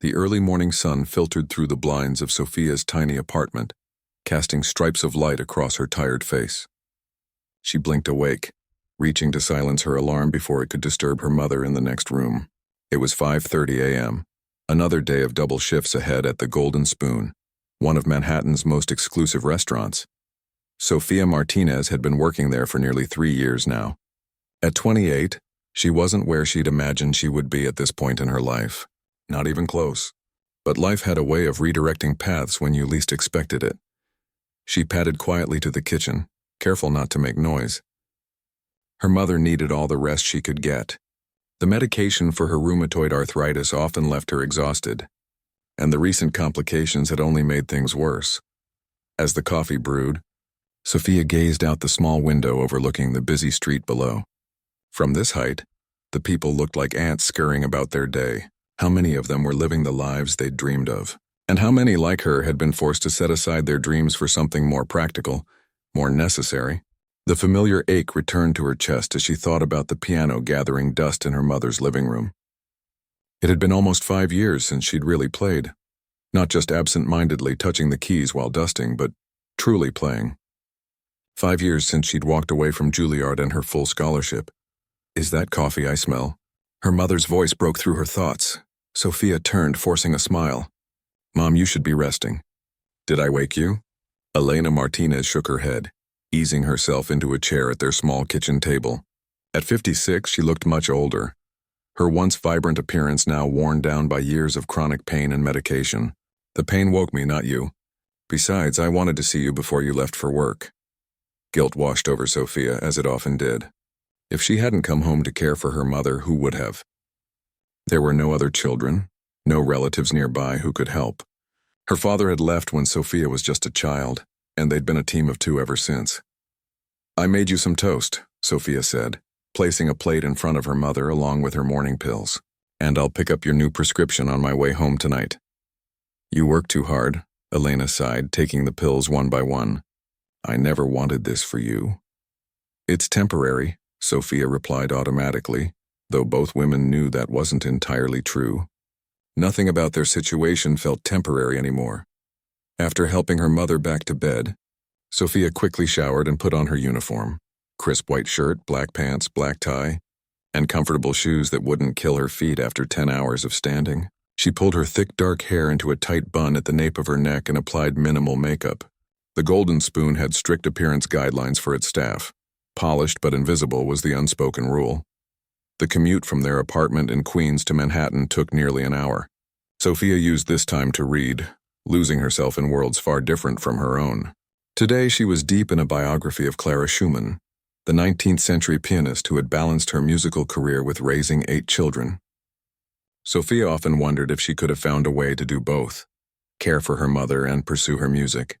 The early morning sun filtered through the blinds of Sophia's tiny apartment, casting stripes of light across her tired face. She blinked awake, reaching to silence her alarm before it could disturb her mother in the next room. It was 5:30 a.m., another day of double shifts ahead at the Golden Spoon, one of Manhattan's most exclusive restaurants. Sophia Martinez had been working there for nearly 3 years now. At 28, she wasn't where she'd imagined she would be at this point in her life. Not even close. But life had a way of redirecting paths when you least expected it. She padded quietly to the kitchen, careful not to make noise. Her mother needed all the rest she could get. The medication for her rheumatoid arthritis often left her exhausted, and the recent complications had only made things worse. As the coffee brewed, Sophia gazed out the small window overlooking the busy street below. From this height, the people looked like ants scurrying about their day. How many of them were living the lives they'd dreamed of? And how many, like her, had been forced to set aside their dreams for something more practical, more necessary? The familiar ache returned to her chest as she thought about the piano gathering dust in her mother's living room. It had been almost 5 years since she'd really played. Not just absent-mindedly touching the keys while dusting, but truly playing. 5 years since she'd walked away from Juilliard and her full scholarship. "Is that coffee I smell?" Her mother's voice broke through her thoughts. Sophia turned, forcing a smile. "Mom, you should be resting." "Did I wake you?" Elena Martinez shook her head, easing herself into a chair at their small kitchen table. At 56, she looked much older, her once vibrant appearance now worn down by years of chronic pain and medication. "The pain woke me, not you. Besides, I wanted to see you before you left for work." Guilt washed over Sophia, as it often did. If she hadn't come home to care for her mother, who would have? There were no other children, no relatives nearby who could help. Her father had left when Sophia was just a child, and they'd been a team of two ever since. "I made you some toast," Sophia said, placing a plate in front of her mother along with her morning pills. "And I'll pick up your new prescription on my way home tonight." "You work too hard," Elena sighed, taking the pills one by one. "I never wanted this for you." "It's temporary," Sophia replied automatically, though both women knew that wasn't entirely true. Nothing about their situation felt temporary anymore. After helping her mother back to bed, Sophia quickly showered and put on her uniform. Crisp white shirt, black pants, black tie, and comfortable shoes that wouldn't kill her feet after 10 hours of standing. She pulled her thick dark hair into a tight bun at the nape of her neck and applied minimal makeup. The Golden Spoon had strict appearance guidelines for its staff. Polished but invisible was the unspoken rule. The commute from their apartment in Queens to Manhattan took nearly an hour. Sophia used this time to read, losing herself in worlds far different from her own. Today she was deep in a biography of Clara Schumann, the 19th century pianist who had balanced her musical career with raising 8 children. Sophia often wondered if she could have found a way to do both, care for her mother and pursue her music.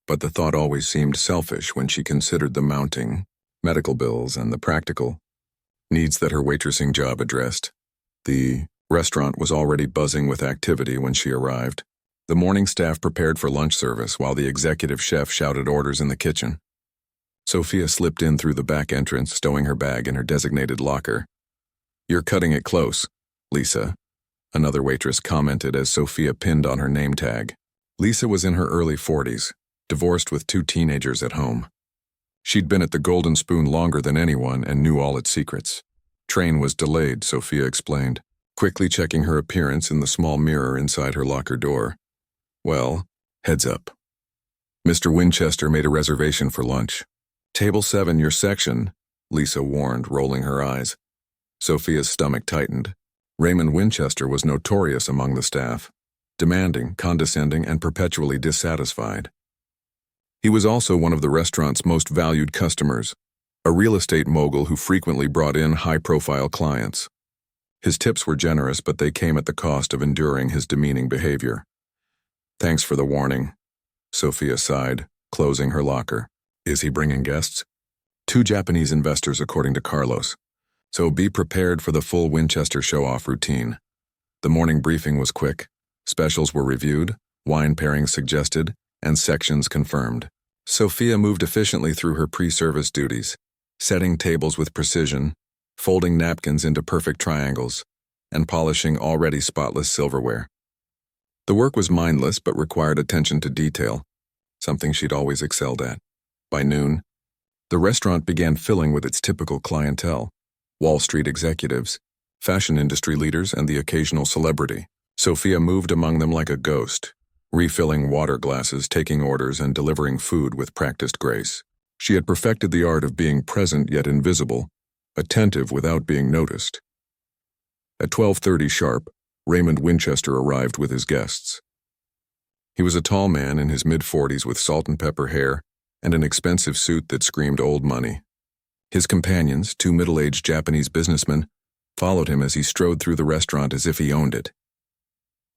But the thought always seemed selfish when she considered the mounting medical bills and the practical needs that her waitressing job addressed. The restaurant was already buzzing with activity when she arrived. The morning staff prepared for lunch service while the executive chef shouted orders in the kitchen. Sophia slipped in through the back entrance, stowing her bag in her designated locker. "You're cutting it close, Lisa," another waitress commented as Sophia pinned on her name tag. Lisa was in her early 40s, divorced with 2 teenagers at home. She'd been at the Golden Spoon longer than anyone and knew all its secrets. "Train was delayed," Sophia explained, quickly checking her appearance in the small mirror inside her locker door. "Well, heads up. Mr. Winchester made a reservation for lunch. Table 7, your section," Lisa warned, rolling her eyes. Sophia's stomach tightened. Raymond Winchester was notorious among the staff, demanding, condescending, and perpetually dissatisfied. He was also one of the restaurant's most valued customers, a real estate mogul who frequently brought in high-profile clients. His tips were generous, but they came at the cost of enduring his demeaning behavior. "Thanks for the warning," Sophia sighed, closing her locker. "Is he bringing guests?" 2 Japanese investors, according to Carlos. So be prepared for the full Winchester show-off routine. The morning briefing was quick. Specials were reviewed, wine pairings suggested, and sections confirmed. Sophia moved efficiently through her pre-service duties, setting tables with precision, folding napkins into perfect triangles, and polishing already spotless silverware. The work was mindless but required attention to detail, something she'd always excelled at. By noon, the restaurant began filling with its typical clientele: Wall Street executives, fashion industry leaders, and the occasional celebrity. Sophia moved among them like a ghost, refilling water glasses, taking orders, and delivering food with practiced grace. She had perfected the art of being present yet invisible, attentive without being noticed. At 12:30 sharp, Raymond Winchester arrived with his guests. He was a tall man in his mid-40s with salt and pepper hair and an expensive suit that screamed old money. His companions, two middle-aged Japanese businessmen, followed him as he strode through the restaurant as if he owned it.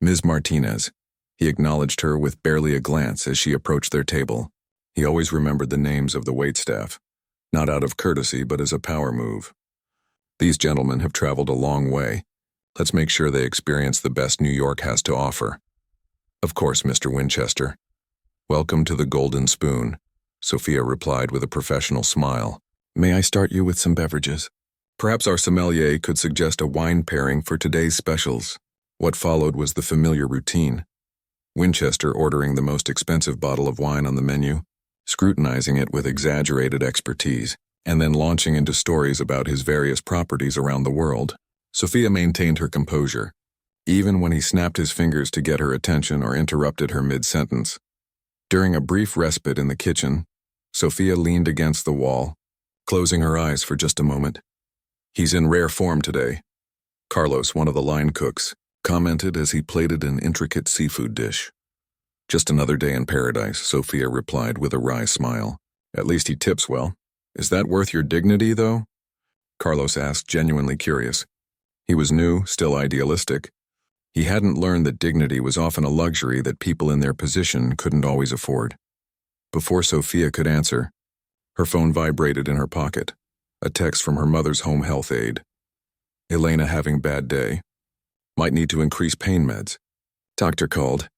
Ms. Martinez. He acknowledged her with barely a glance as she approached their table. He always remembered the names of the waitstaff, not out of courtesy but as a power move. These gentlemen have traveled a long way. Let's make sure they experience the best New York has to offer. Of course, Mr. Winchester. Welcome to the Golden Spoon, Sophia replied with a professional smile. May I start you with some beverages? Perhaps our sommelier could suggest a wine pairing for today's specials. What followed was the familiar routine. Winchester ordering the most expensive bottle of wine on the menu, scrutinizing it with exaggerated expertise, and then launching into stories about his various properties around the world. Sophia maintained her composure, even when he snapped his fingers to get her attention or interrupted her mid-sentence. During a brief respite in the kitchen, Sophia leaned against the wall, closing her eyes for just a moment. He's in rare form today, Carlos, one of the line cooks, commented as he plated an intricate seafood dish. Just another day in paradise, Sophia replied with a wry smile. At least he tips well. Is that worth your dignity, though? Carlos asked, genuinely curious. He was new, still idealistic. He hadn't learned that dignity was often a luxury that people in their position couldn't always afford. Before Sophia could answer, her phone vibrated in her pocket, a text from her mother's home health aide. Elena having bad day. Might need to increase pain meds. Doctor called.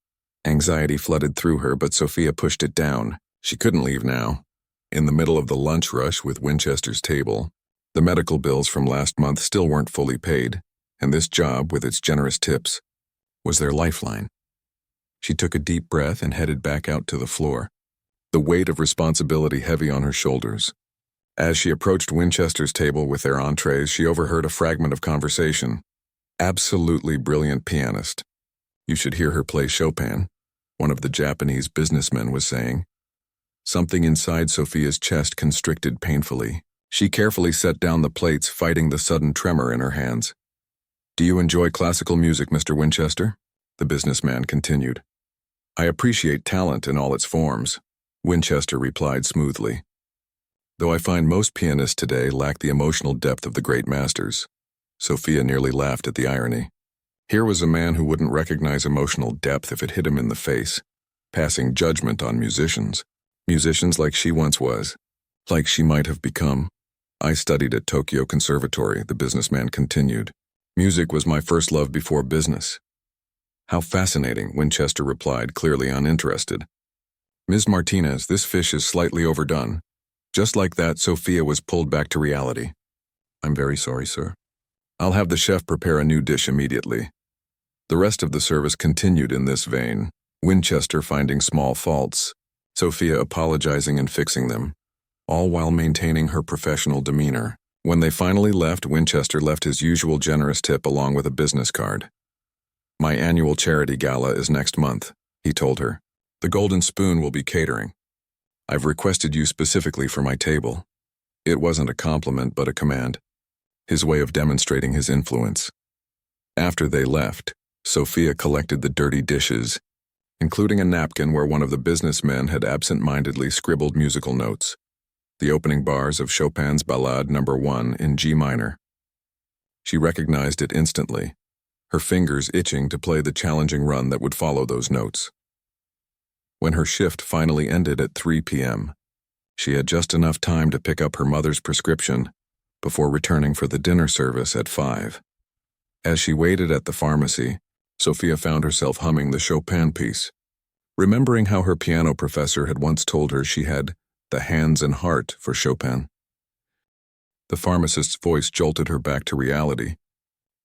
Anxiety flooded through her, but Sophia pushed it down. She couldn't leave now. In the middle of the lunch rush with Winchester's table, the medical bills from last month still weren't fully paid, and this job, with its generous tips, was their lifeline. She took a deep breath and headed back out to the floor, the weight of responsibility heavy on her shoulders. As she approached Winchester's table with their entrees, she overheard a fragment of conversation. Absolutely brilliant pianist. You should hear her play Chopin, one of the Japanese businessmen was saying. Something inside Sophia's chest constricted painfully. She carefully set down the plates, fighting the sudden tremor in her hands. Do you enjoy classical music, Mr. Winchester? The businessman continued. I appreciate talent in all its forms, Winchester replied smoothly. Though I find most pianists today lack the emotional depth of the great masters. Sophia nearly laughed at the irony. Here was a man who wouldn't recognize emotional depth if it hit him in the face, passing judgment on musicians. Musicians like she once was, like she might have become. I studied at Tokyo Conservatory, the businessman continued. Music was my first love before business. How fascinating, Winchester replied, clearly uninterested. Ms. Martinez, this fish is slightly overdone. Just like that, Sophia was pulled back to reality. I'm very sorry, sir. I'll have the chef prepare a new dish immediately. The rest of the service continued in this vein, Winchester finding small faults, Sophia apologizing and fixing them, all while maintaining her professional demeanor. When they finally left, Winchester left his usual generous tip along with a business card. My annual charity gala is next month, he told her. The Golden Spoon will be catering. I've requested you specifically for my table. It wasn't a compliment but a command, his way of demonstrating his influence. After they left, Sophia collected the dirty dishes, including a napkin where one of the businessmen had absent-mindedly scribbled musical notes, the opening bars of Chopin's Ballade No. 1 in G minor. She recognized it instantly, her fingers itching to play the challenging run that would follow those notes. When her shift finally ended at 3 p.m., she had just enough time to pick up her mother's prescription before returning for the dinner service at 5. As she waited at the pharmacy, Sophia found herself humming the Chopin piece, remembering how her piano professor had once told her she had the hands and heart for Chopin. The pharmacist's voice jolted her back to reality.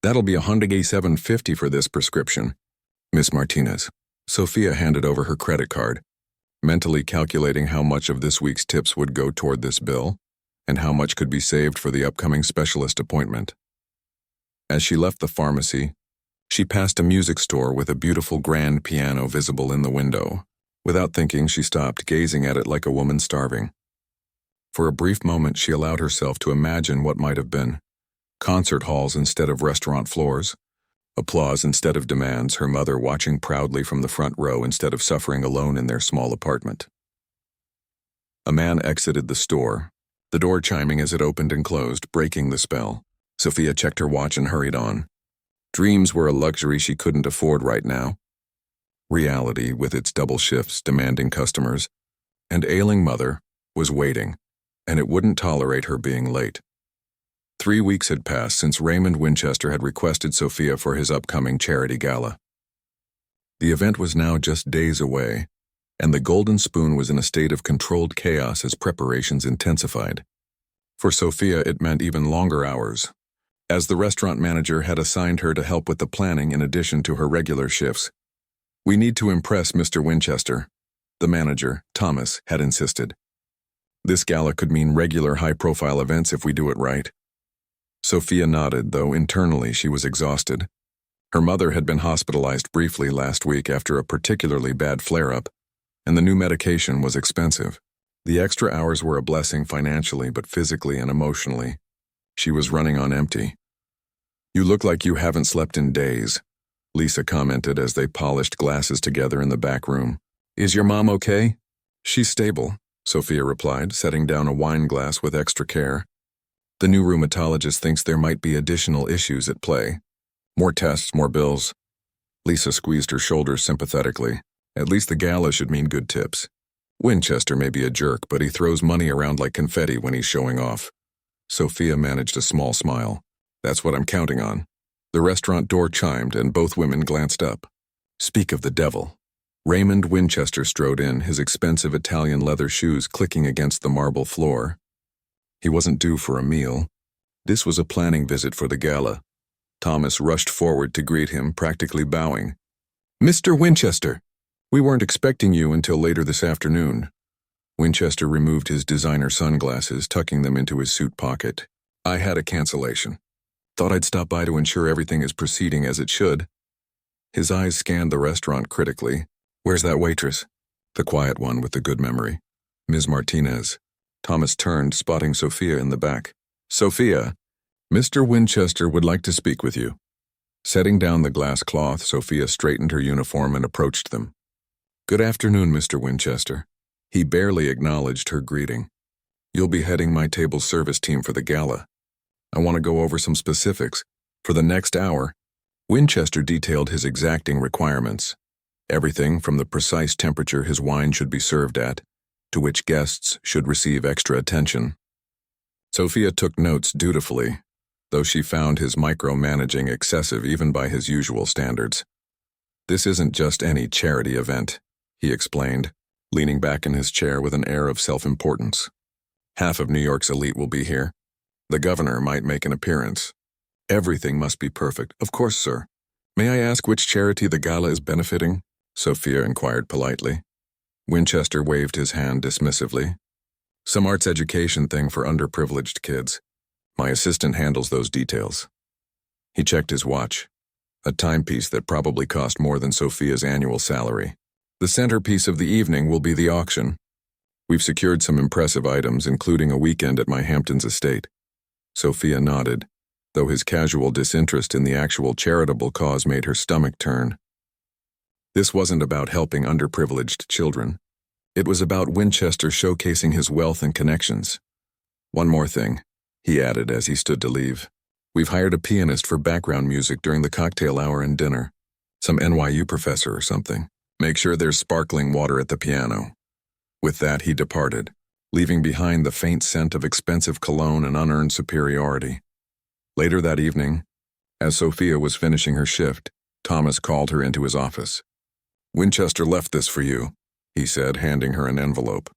That'll be $187.50 for this prescription, Miss Martinez. Sophia handed over her credit card, mentally calculating how much of this week's tips would go toward this bill, and how much could be saved for the upcoming specialist appointment. As she left the pharmacy, she passed a music store with a beautiful grand piano visible in the window. Without thinking, she stopped, gazing at it like a woman starving. For a brief moment, she allowed herself to imagine what might have been. Concert halls instead of restaurant floors, applause instead of demands, her mother watching proudly from the front row instead of suffering alone in their small apartment. A man exited the store, the door chiming as it opened and closed, breaking the spell. Sophia checked her watch and hurried on. Dreams were a luxury she couldn't afford right now. Reality, with its double shifts, demanding customers, and ailing mother, was waiting, and it wouldn't tolerate her being late. 3 weeks had passed since Raymond Winchester had requested Sophia for his upcoming charity gala. The event was now just days away, and the Golden Spoon was in a state of controlled chaos as preparations intensified. For Sophia, it meant even longer hours, as the restaurant manager had assigned her to help with the planning in addition to her regular shifts. "We need to impress Mr. Winchester," the manager, Thomas, had insisted. "This gala could mean regular high-profile events if we do it right." Sophia nodded, though internally she was exhausted. Her mother had been hospitalized briefly last week after a particularly bad flare-up, and the new medication was expensive. The extra hours were a blessing financially, but physically and emotionally, she was running on empty. "You look like you haven't slept in days," Lisa commented as they polished glasses together in the back room. "Is your mom okay?" "She's stable," Sophia replied, setting down a wine glass with extra care. "The new rheumatologist thinks there might be additional issues at play. More tests, more bills." Lisa squeezed her shoulders sympathetically. "At least the gala should mean good tips. Winchester may be a jerk, but he throws money around like confetti when he's showing off." Sophia managed a small smile. "That's what I'm counting on." The restaurant door chimed and both women glanced up. Speak of the devil. Raymond Winchester strode in, his expensive Italian leather shoes clicking against the marble floor. He wasn't due for a meal. This was a planning visit for the gala. Thomas rushed forward to greet him, practically bowing. "Mr. Winchester! We weren't expecting you until later this afternoon." Winchester removed his designer sunglasses, tucking them into his suit pocket. "I had a cancellation. Thought I'd stop by to ensure everything is proceeding as it should." His eyes scanned the restaurant critically. "Where's that waitress?" "The quiet one with the good memory. Ms. Martinez." Thomas turned, spotting Sophia in the back. "Sophia, Mr. Winchester would like to speak with you." Setting down the glass cloth, Sophia straightened her uniform and approached them. "Good afternoon, Mr. Winchester." He barely acknowledged her greeting. "You'll be heading my table service team for the gala. I want to go over some specifics. For the next hour," Winchester detailed his exacting requirements. Everything from the precise temperature his wine should be served at, to which guests should receive extra attention. Sophia took notes dutifully, though she found his micromanaging excessive even by his usual standards. "This isn't just any charity event," he explained, leaning back in his chair with an air of self-importance. "Half of New York's elite will be here. The governor might make an appearance. Everything must be perfect." "Of course, sir. May I ask which charity the gala is benefiting?" Sophia inquired politely. Winchester waved his hand dismissively. "Some arts education thing for underprivileged kids. My assistant handles those details." He checked his watch. A timepiece that probably cost more than Sophia's annual salary. "The centerpiece of the evening will be the auction. We've secured some impressive items, including a weekend at my Hamptons estate." Sophia nodded, though his casual disinterest in the actual charitable cause made her stomach turn. This wasn't about helping underprivileged children. It was about Winchester showcasing his wealth and connections. "One more thing," he added as he stood to leave. "We've hired a pianist for background music during the cocktail hour and dinner. Some NYU professor or something. Make sure there's sparkling water at the piano." With that, he departed, leaving behind the faint scent of expensive cologne and unearned superiority. Later that evening, as Sophia was finishing her shift, Thomas called her into his office. "Winchester left this for you," he said, handing her an envelope.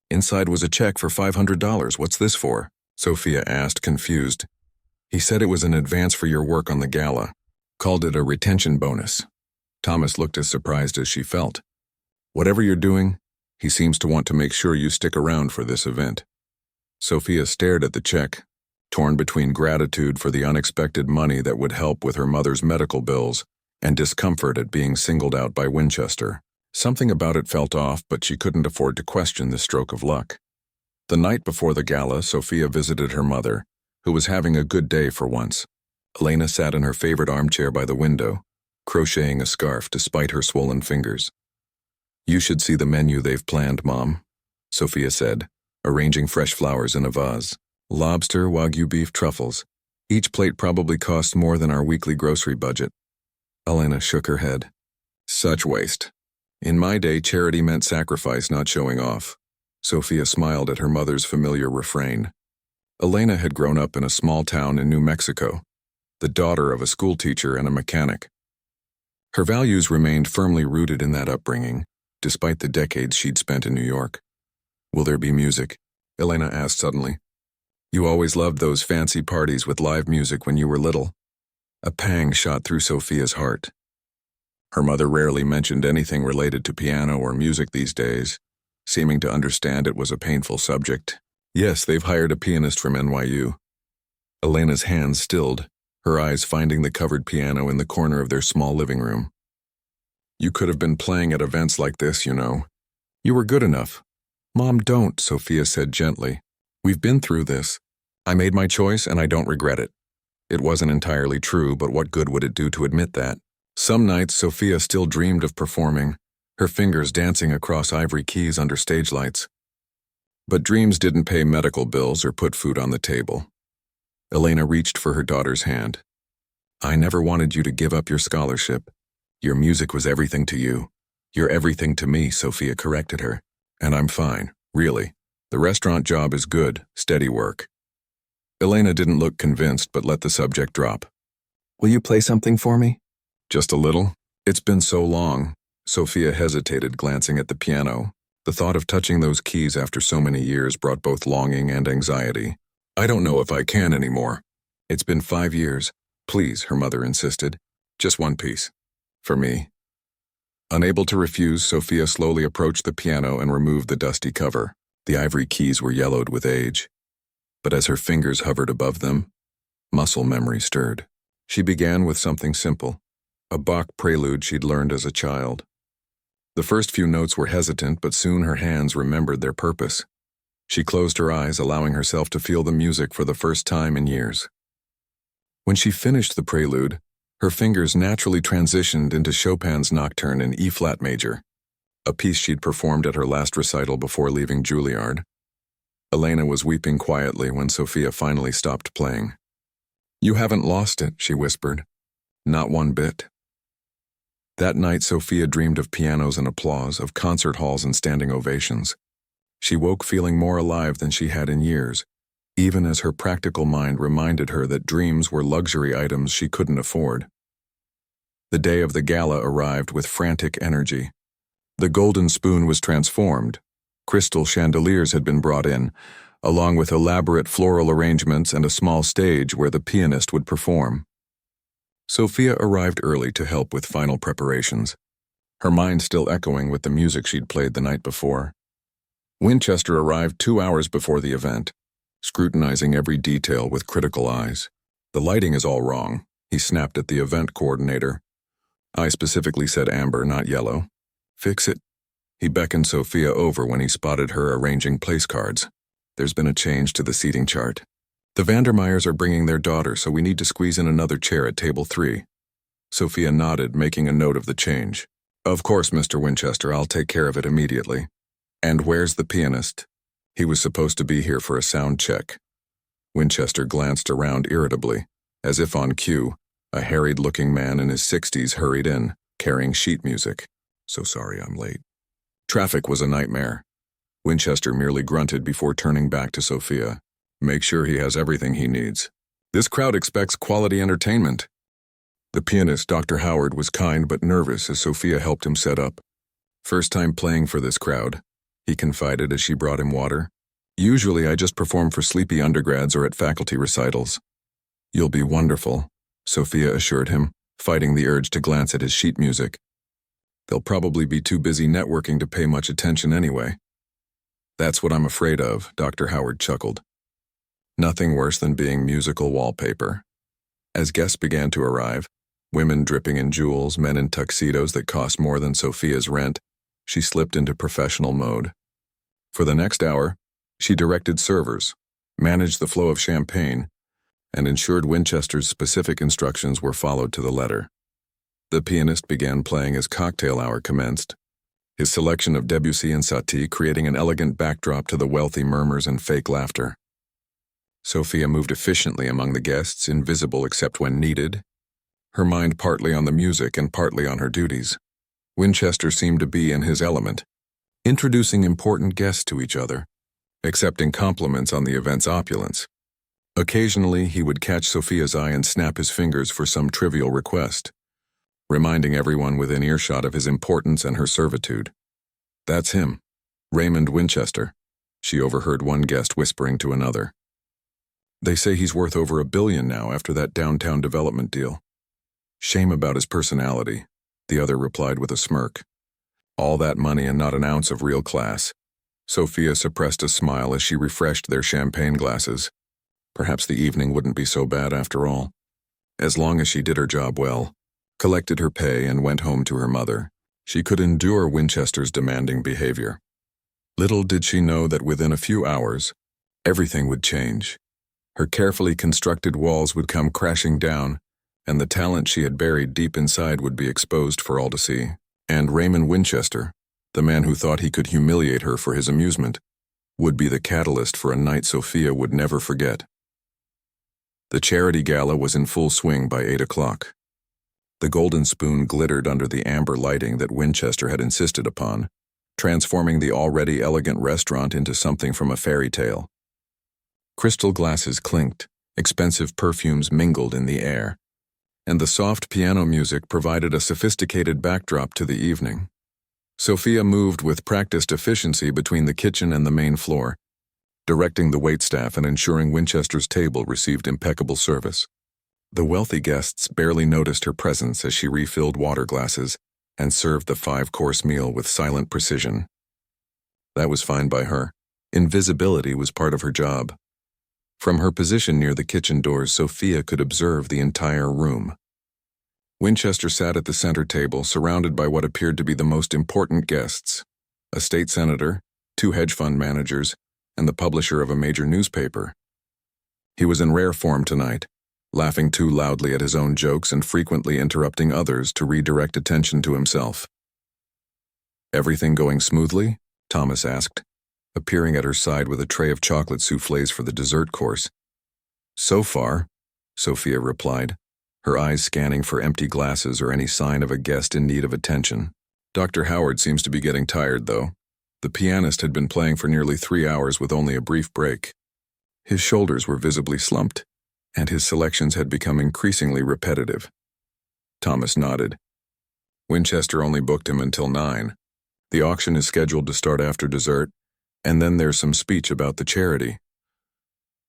Inside was a check for $500. "What's this for?" Sophia asked, confused. "He said it was an advance for your work on the gala. Called it a retention bonus." Thomas looked as surprised as she felt. Whatever you're doing, he seems to want to make sure you stick around for this event. Sophia stared at the check, torn between gratitude for the unexpected money that would help with her mother's medical bills and discomfort at being singled out by Winchester. Something about it felt off, but she couldn't afford to question this stroke of luck. The night before the gala, Sophia visited her mother, who was having a good day for once. Elena sat in her favorite armchair by the window, crocheting a scarf despite her swollen fingers. "You should see the menu they've planned, Mom," Sophia said, arranging fresh flowers in a vase. "Lobster, Wagyu beef, truffles. Each plate probably costs more than our weekly grocery budget." Elena shook her head. "Such waste. In my day, charity meant sacrifice, not showing off." Sophia smiled at her mother's familiar refrain. Elena had grown up in a small town in New Mexico, the daughter of a schoolteacher and a mechanic. Her values remained firmly rooted in that upbringing, despite the decades she'd spent in New York. "Will there be music?" Elena asked suddenly. "You always loved those fancy parties with live music when you were little." A pang shot through Sophia's heart. Her mother rarely mentioned anything related to piano or music these days, seeming to understand it was a painful subject. "Yes, they've hired a pianist from NYU." Elena's hands stilled, her eyes finding the covered piano in the corner of their small living room. "You could have been playing at events like this, you know. You were good enough." "Mom, don't," Sophia said gently. "We've been through this. I made my choice and I don't regret it." It wasn't entirely true, but what good would it do to admit that? Some nights, Sophia still dreamed of performing, her fingers dancing across ivory keys under stage lights. But dreams didn't pay medical bills or put food on the table. Elena reached for her daughter's hand. "I never wanted you to give up your scholarship. Your music was everything to you. You're everything to me," Sophia corrected her. "And I'm fine, really. The restaurant job is good, steady work." Elena didn't look convinced but let the subject drop. "Will you play something for me?" "Just a little? It's been so long." Sophia hesitated, glancing at the piano. The thought of touching those keys after so many years brought both longing and anxiety. "I don't know if I can anymore." "It's been 5 years. Please," her mother insisted. "Just one piece. For me." Unable to refuse, Sophia slowly approached the piano and removed the dusty cover. The ivory keys were yellowed with age. But as her fingers hovered above them, muscle memory stirred. She began with something simple, a Bach prelude she'd learned as a child. The first few notes were hesitant, but soon her hands remembered their purpose. She closed her eyes, allowing herself to feel the music for the first time in years. When she finished the prelude, her fingers naturally transitioned into Chopin's Nocturne in E-flat major, a piece she'd performed at her last recital before leaving Juilliard. Elena was weeping quietly when Sophia finally stopped playing. "You haven't lost it," she whispered. "Not one bit." That night, Sophia dreamed of pianos and applause, of concert halls and standing ovations. She woke feeling more alive than she had in years, even as her practical mind reminded her that dreams were luxury items she couldn't afford. The day of the gala arrived with frantic energy. The golden spoon was transformed. Crystal chandeliers had been brought in, along with elaborate floral arrangements and a small stage where the pianist would perform. Sophia arrived early to help with final preparations, her mind still echoing with the music she'd played the night before. Winchester arrived 2 hours before the event, scrutinizing every detail with critical eyes. "The lighting is all wrong," he snapped at the event coordinator. "I specifically said amber, not yellow. Fix it." He beckoned Sophia over when he spotted her arranging place cards. "There's been a change to the seating chart. The Vandermeyers are bringing their daughter, so we need to squeeze in another chair at table 3. Sophia nodded, making a note of the change. "Of course, Mr. Winchester, I'll take care of it immediately." "And where's the pianist?" "He was supposed to be here for a sound check." Winchester glanced around irritably. As if on cue, a harried-looking man in his 60s hurried in, carrying sheet music. "So sorry I'm late." Traffic was a nightmare. Winchester merely grunted before turning back to Sophia. "Make sure he has everything he needs. This crowd expects quality entertainment." The pianist, Dr. Howard, was kind but nervous as Sophia helped him set up. "First time playing for this crowd," he confided as she brought him water. "Usually I just perform for sleepy undergrads or at faculty recitals." "You'll be wonderful," Sophia assured him, fighting the urge to glance at his sheet music. They'll probably be too busy networking to pay much attention anyway. That's what I'm afraid of, Dr. Howard chuckled. Nothing worse than being musical wallpaper. As guests began to arrive, women dripping in jewels, men in tuxedos that cost more than Sophia's rent, she slipped into professional mode. For the next hour, she directed servers, managed the flow of champagne, and ensured Winchester's specific instructions were followed to the letter. The pianist began playing as cocktail hour commenced, his selection of Debussy and Satie creating an elegant backdrop to the wealthy murmurs and fake laughter. Sophia moved efficiently among the guests, invisible except when needed, her mind partly on the music and partly on her duties. Winchester seemed to be in his element, introducing important guests to each other, accepting compliments on the event's opulence. Occasionally, he would catch Sophia's eye and snap his fingers for some trivial request, reminding everyone within earshot of his importance and her servitude. "That's him, Raymond Winchester," she overheard one guest whispering to another. "They say he's worth over $1 billion now after that downtown development deal." "Shame about his personality," the other replied with a smirk. "All that money and not an ounce of real class." Sophia suppressed a smile as she refreshed their champagne glasses. Perhaps the evening wouldn't be so bad after all. As long as she did her job well, collected her pay and went home to her mother, she could endure Winchester's demanding behavior. Little did she know that within a few hours, everything would change. Her carefully constructed walls would come crashing down, and the talent she had buried deep inside would be exposed for all to see. And Raymond Winchester, the man who thought he could humiliate her for his amusement, would be the catalyst for a night Sophia would never forget. The charity gala was in full swing by 8 o'clock. The golden spoon glittered under the amber lighting that Winchester had insisted upon, transforming the already elegant restaurant into something from a fairy tale. Crystal glasses clinked, expensive perfumes mingled in the air, and the soft piano music provided a sophisticated backdrop to the evening. Sophia moved with practiced efficiency between the kitchen and the main floor, directing the waitstaff and ensuring Winchester's table received impeccable service. The wealthy guests barely noticed her presence as she refilled water glasses and served the 5-course meal with silent precision. That was fine by her. Invisibility was part of her job. From her position near the kitchen doors, Sophia could observe the entire room. Winchester sat at the center table, surrounded by what appeared to be the most important guests: a state senator, 2 hedge fund managers, and the publisher of a major newspaper. He was in rare form tonight, laughing too loudly at his own jokes and frequently interrupting others to redirect attention to himself. "Everything going smoothly?" Thomas asked, appearing at her side with a tray of chocolate soufflés for the dessert course. "So far," Sophia replied, her eyes scanning for empty glasses or any sign of a guest in need of attention. "Dr. Howard seems to be getting tired, though. The pianist had been playing for nearly 3 hours with only a brief break. His shoulders were visibly slumped, and his selections had become increasingly repetitive." Thomas nodded. "Winchester only booked him until 9. The auction is scheduled to start after dessert, and then there's some speech about the charity."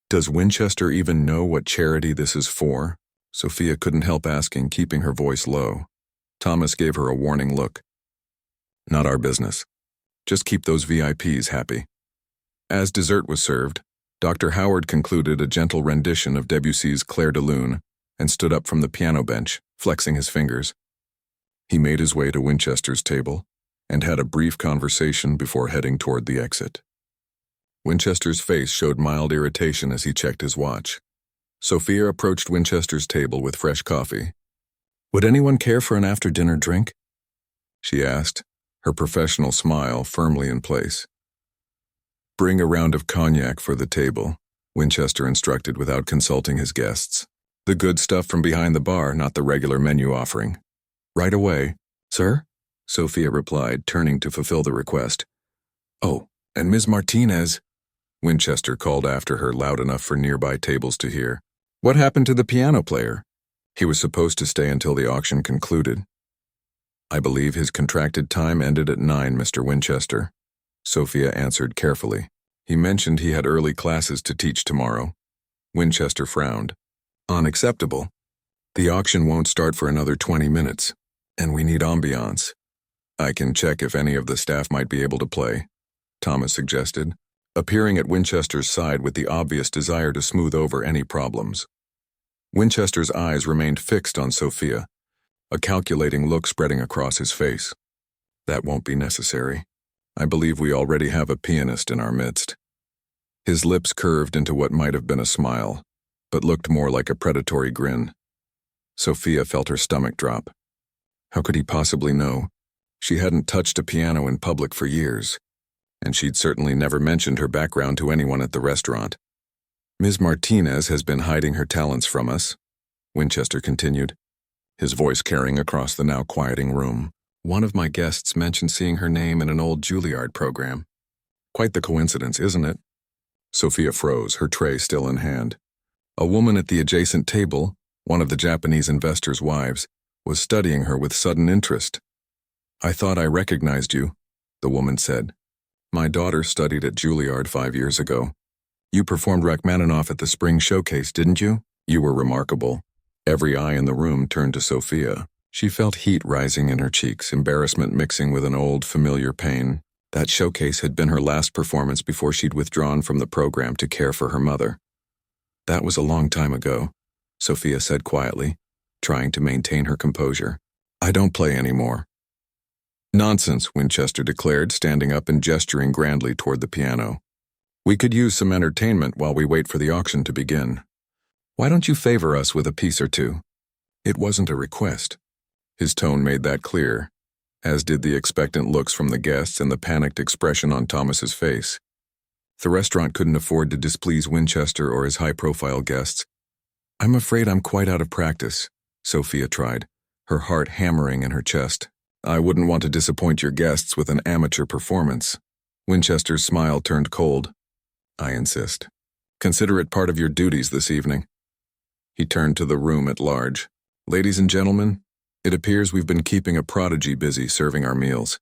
"Does Winchester even know what charity this is for?" Sophia couldn't help asking, keeping her voice low. Thomas gave her a warning look. "Not our business. Just keep those VIPs happy." As dessert was served, Dr. Howard concluded a gentle rendition of Debussy's Clair de Lune and stood up from the piano bench, flexing his fingers. He made his way to Winchester's table and had a brief conversation before heading toward the exit. Winchester's face showed mild irritation as he checked his watch. Sophia approached Winchester's table with fresh coffee. "Would anyone care for an after-dinner drink?" she asked, her professional smile firmly in place. "Bring a round of cognac for the table," Winchester instructed without consulting his guests. "The good stuff from behind the bar, not the regular menu offering." "Right away." "Sir?" Sophia replied, turning to fulfill the request. "Oh, and Ms. Martinez," Winchester called after her loud enough for nearby tables to hear. "What happened to the piano player?" "He was supposed to stay until the auction concluded." "I believe his contracted time ended at 9, Mr. Winchester," Sophia answered carefully. "He mentioned he had early classes to teach tomorrow." Winchester frowned. "Unacceptable. The auction won't start for another 20 minutes, and we need ambiance." I can check if any of the staff might be able to play, Thomas suggested, appearing at Winchester's side with the obvious desire to smooth over any problems. Winchester's eyes remained fixed on Sophia, a calculating look spreading across his face. That won't be necessary. I believe we already have a pianist in our midst. His lips curved into what might have been a smile, but looked more like a predatory grin. Sophia felt her stomach drop. How could he possibly know? She hadn't touched a piano in public for years, and she'd certainly never mentioned her background to anyone at the restaurant. Ms. Martinez has been hiding her talents from us, Winchester continued, his voice carrying across the now quieting room. One of my guests mentioned seeing her name in an old Juilliard program. Quite the coincidence, isn't it? Sophia froze, her tray still in hand. A woman at the adjacent table, one of the Japanese investor's wives, was studying her with sudden interest. I thought I recognized you, the woman said. My daughter studied at Juilliard 5 years ago. You performed Rachmaninoff at the spring showcase, didn't you? You were remarkable. Every eye in the room turned to Sophia. She felt heat rising in her cheeks, embarrassment mixing with an old, familiar pain. That showcase had been her last performance before she'd withdrawn from the program to care for her mother. That was a long time ago, Sophia said quietly, trying to maintain her composure. I don't play anymore. Nonsense, Winchester declared, standing up and gesturing grandly toward the piano. We could use some entertainment while we wait for the auction to begin. Why don't you favor us with a piece or two? It wasn't a request. His tone made that clear, as did the expectant looks from the guests and the panicked expression on Thomas's face. The restaurant couldn't afford to displease Winchester or his high-profile guests. I'm afraid I'm quite out of practice, Sophia tried, her heart hammering in her chest. I wouldn't want to disappoint your guests with an amateur performance. Winchester's smile turned cold. I insist. Consider it part of your duties this evening. He turned to the room at large. Ladies and gentlemen, it appears we've been keeping a prodigy busy serving our meals.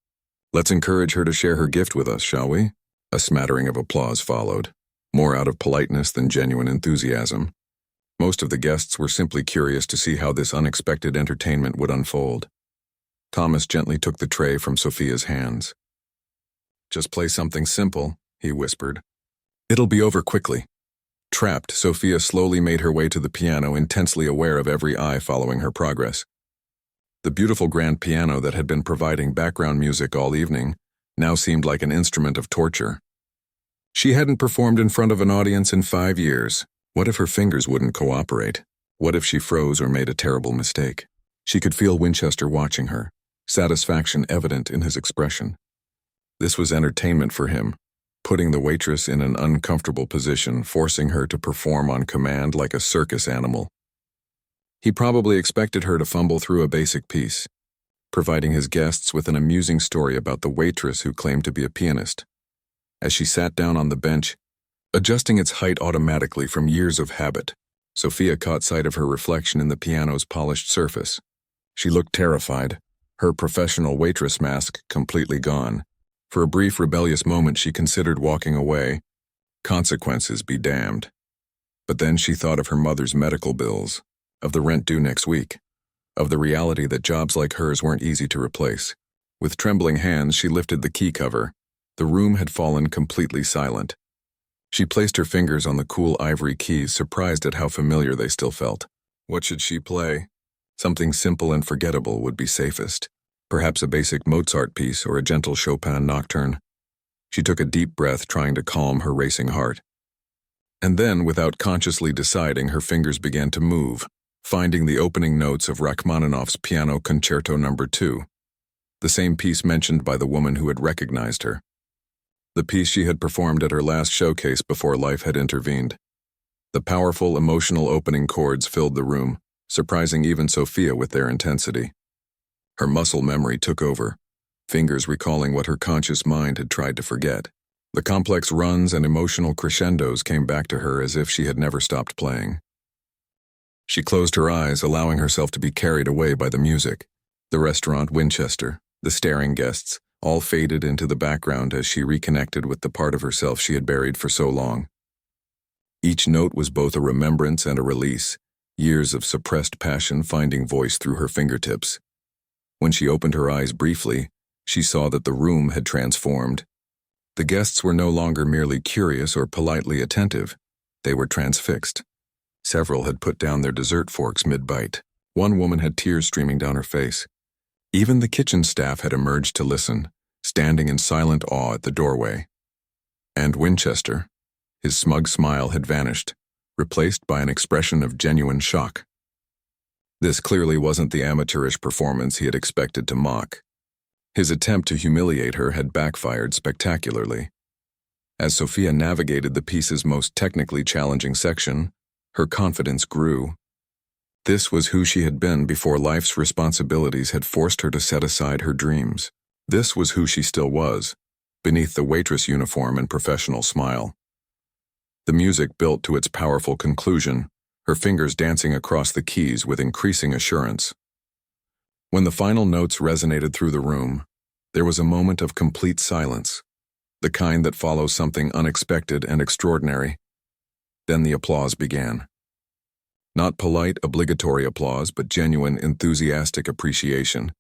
Let's encourage her to share her gift with us, shall we? A smattering of applause followed, more out of politeness than genuine enthusiasm. Most of the guests were simply curious to see how this unexpected entertainment would unfold. Thomas gently took the tray from Sophia's hands. Just play something simple, he whispered. It'll be over quickly. Trapped, Sophia slowly made her way to the piano, intensely aware of every eye following her progress. The beautiful grand piano that had been providing background music all evening now seemed like an instrument of torture. She hadn't performed in front of an audience in 5 years. What if her fingers wouldn't cooperate? What if she froze or made a terrible mistake? She could feel Winchester watching her, satisfaction evident in his expression. This was entertainment for him, putting the waitress in an uncomfortable position, forcing her to perform on command like a circus animal. He probably expected her to fumble through a basic piece, providing his guests with an amusing story about the waitress who claimed to be a pianist. As she sat down on the bench, adjusting its height automatically from years of habit, Sophia caught sight of her reflection in the piano's polished surface. She looked terrified, her professional waitress mask completely gone. For a brief rebellious moment she considered walking away. Consequences be damned. But then she thought of her mother's medical bills, of the rent due next week, of the reality that jobs like hers weren't easy to replace. With trembling hands she lifted the key cover. The room had fallen completely silent. She placed her fingers on the cool ivory keys, surprised at how familiar they still felt. What should she play? Something simple and forgettable would be safest. Perhaps a basic Mozart piece or a gentle Chopin nocturne. She took a deep breath, trying to calm her racing heart. And then, without consciously deciding, her fingers began to move, finding the opening notes of Rachmaninoff's Piano Concerto No. 2, the same piece mentioned by the woman who had recognized her. The piece she had performed at her last showcase before life had intervened. The powerful, emotional opening chords filled the room, surprising even Sophia with their intensity. Her muscle memory took over, fingers recalling what her conscious mind had tried to forget. The complex runs and emotional crescendos came back to her as if she had never stopped playing. She closed her eyes, allowing herself to be carried away by the music. The restaurant, Winchester, the staring guests, all faded into the background as she reconnected with the part of herself she had buried for so long. Each note was both a remembrance and a release, years of suppressed passion finding voice through her fingertips. When she opened her eyes briefly, She saw that the room had transformed. The guests were no longer merely curious or politely attentive. They were transfixed. Several had put down their dessert forks mid-bite. One woman had tears streaming down her face. Even the kitchen staff had emerged to listen, standing in silent awe at the doorway. And Winchester, his smug smile had vanished, replaced by an expression of genuine shock. This clearly wasn't the amateurish performance he had expected to mock. His attempt to humiliate her had backfired spectacularly. As Sophia navigated the piece's most technically challenging section, her confidence grew. This was who she had been before life's responsibilities had forced her to set aside her dreams. This was who she still was, beneath the waitress uniform and professional smile. The music built to its powerful conclusion, her fingers dancing across the keys with increasing assurance. When the final notes resonated through the room, there was a moment of complete silence, the kind that follows something unexpected and extraordinary. Then the applause began. Not polite, obligatory applause, but genuine, enthusiastic appreciation.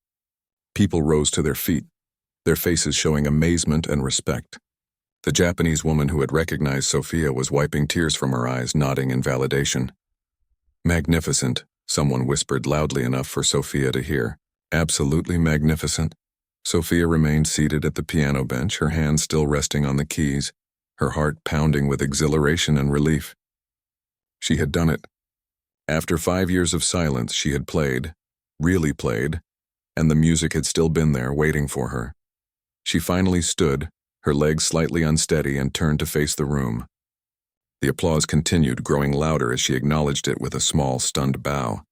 People rose to their feet, their faces showing amazement and respect. The Japanese woman who had recognized Sophia was wiping tears from her eyes, nodding in validation. Magnificent, someone whispered loudly enough for Sophia to hear. Absolutely magnificent. Sophia remained seated at the piano bench, her hands still resting on the keys, her heart pounding with exhilaration and relief. She had done it. After 5 years of silence, she had played, really played, and the music had still been there waiting for her. She finally stood, her legs slightly unsteady, and turned to face the room. The applause continued, growing louder as she acknowledged it with a small, stunned bow.